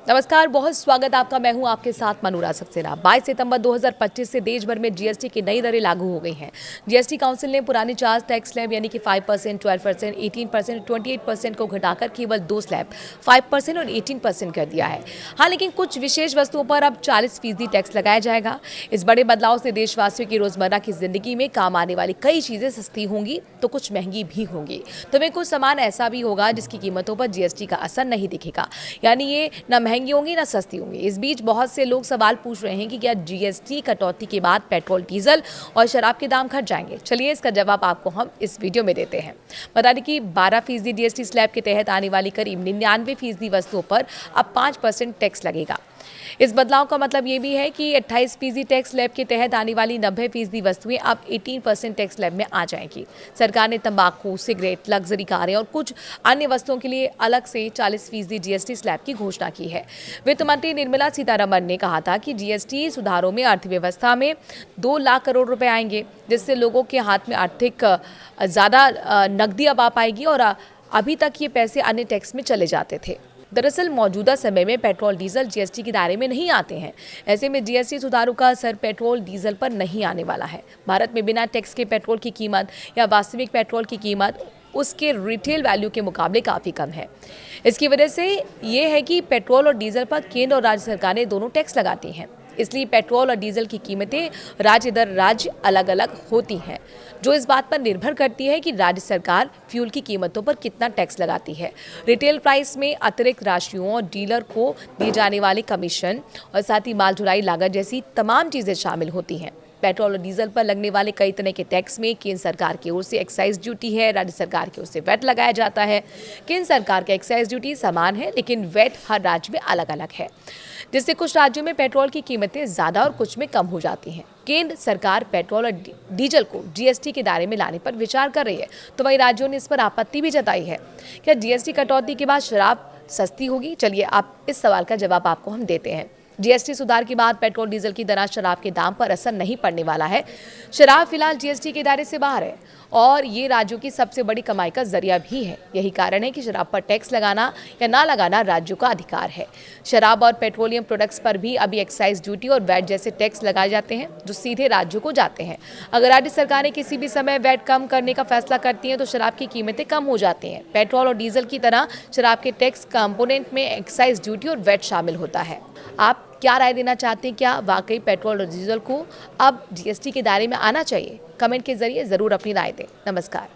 नमस्कार, बहुत स्वागत आपका। मैं हूं आपके साथ मनूरा सक्सेना। 22 सितंबर 2025 से देश भर में जीएसटी की नई दरें लागू हो गई हैं। जीएसटी काउंसिल ने पुरानी 4 टैक्स स्लैब यानी कि 5%, 12%, 18%, 28% को घटाकर केवल 2 स्लैब 5% और 18% कर दिया है। हाँ, लेकिन कुछ विशेष वस्तुओं पर अब 40% टैक्स लगाया जाएगा। इस बड़े बदलाव से देशवासियों की रोजमर्रा की जिंदगी में काम आने वाली कई चीजें सस्ती होंगी तो कुछ महंगी भी होंगी। तो में कुछ सामान ऐसा भी होगा जिसकी कीमतों पर जीएसटी का असर नहीं दिखेगा, यानी ये न महंगी होंगी ना सस्ती होंगी। इस बीच बहुत से लोग सवाल पूछ रहे हैं कि क्या जीएसटी कटौती के बाद पेट्रोल, डीजल और शराब के दाम घट जाएंगे। चलिए इसका जवाब आपको हम इस वीडियो में देते हैं। बता दें कि 12% जीएसटी स्लैब के तहत आने वाली करीब 99% वस्तुओं पर अब 5% टैक्स लगेगा। इस बदलाव का मतलब ये भी है कि 28% टैक्स स्लैब के तहत आने वाली 90% वस्तुएं अब 18% टैक्स स्लैब में आ जाएंगी। सरकार ने तंबाकू, सिगरेट, लग्जरी कारें और कुछ अन्य वस्तुओं के लिए अलग से 40% जीएसटी स्लैब की घोषणा की है। वित्त मंत्री निर्मला सीतारमण ने कहा था कि जीएसटी सुधारों में अर्थव्यवस्था में 2 लाख करोड़ रुपए आएंगे, जिससे लोगों के हाथ में आर्थिक ज्यादा नकदी अब आ पाएगी और अभी तक ये पैसे अन्य टैक्स में चले जाते थे। दरअसल मौजूदा समय में पेट्रोल, डीजल जीएसटी के दायरे में नहीं आते हैं। ऐसे में जीएसटी सुधारों का असर पेट्रोल, डीजल पर नहीं आने वाला है। भारत में बिना टैक्स के पेट्रोल की कीमत या वास्तविक पेट्रोल की कीमत उसके रिटेल वैल्यू के मुकाबले काफ़ी कम है। इसकी वजह से ये है कि पेट्रोल और डीजल पर केंद्र और राज्य सरकारें दोनों टैक्स लगाती हैं। इसलिए पेट्रोल और डीजल की कीमतें राज्य दर राज्य अलग अलग होती हैं, जो इस बात पर निर्भर करती है कि राज्य सरकार फ्यूल की कीमतों पर कितना टैक्स लगाती है। रिटेल प्राइस में अतिरिक्त राशियों और डीलर को दिए जाने वाले कमीशन और साथ ही माल ढुलाई लागत जैसी तमाम चीज़ें शामिल होती हैं। पेट्रोल और डीजल पर लगने वाले कई तरह के टैक्स में केंद्र सरकार की ओर से एक्साइज ड्यूटी है, राज्य सरकार की ओर से वैट लगाया जाता है। केंद्र सरकार का एक्साइज ड्यूटी समान है, लेकिन वैट हर राज्य में अलग अलग है, जिससे कुछ राज्यों में पेट्रोल की कीमतें ज़्यादा और कुछ में कम हो जाती हैं। केंद्र सरकार पेट्रोल और डीजल को जीएसटी के दायरे में लाने पर विचार कर रही है, तो वहीं राज्यों ने इस पर आपत्ति भी जताई है। क्या जीएसटी कटौती के बाद शराब सस्ती होगी? चलिए आप इस सवाल का जवाब आपको हम देते हैं। जीएसटी सुधार के बाद पेट्रोल, डीजल की तरह शराब के दाम पर असर नहीं पड़ने वाला है। शराब फिलहाल जीएसटी के दायरे से बाहर है और ये राज्यों की सबसे बड़ी कमाई का जरिया भी है। यही कारण है कि शराब पर टैक्स लगाना या ना लगाना राज्यों का अधिकार है। शराब और पेट्रोलियम प्रोडक्ट्स पर भी अभी एक्साइज ड्यूटी और वैट जैसे टैक्स लगाए जाते हैं, जो सीधे राज्यों को जाते हैं। अगर राज्य सरकारें किसी भी समय वैट कम करने का फैसला करती हैं तो शराब की कीमतें कम हो जाती हैं। पेट्रोल और डीजल की तरह शराब के टैक्स कंपोनेंट में एक्साइज ड्यूटी और वैट शामिल होता है। आप क्या राय देना चाहते हैं? क्या वाकई पेट्रोल और डीजल को अब जीएसटी के दायरे में आना चाहिए? कमेंट के जरिए जरूर अपनी राय दें। नमस्कार।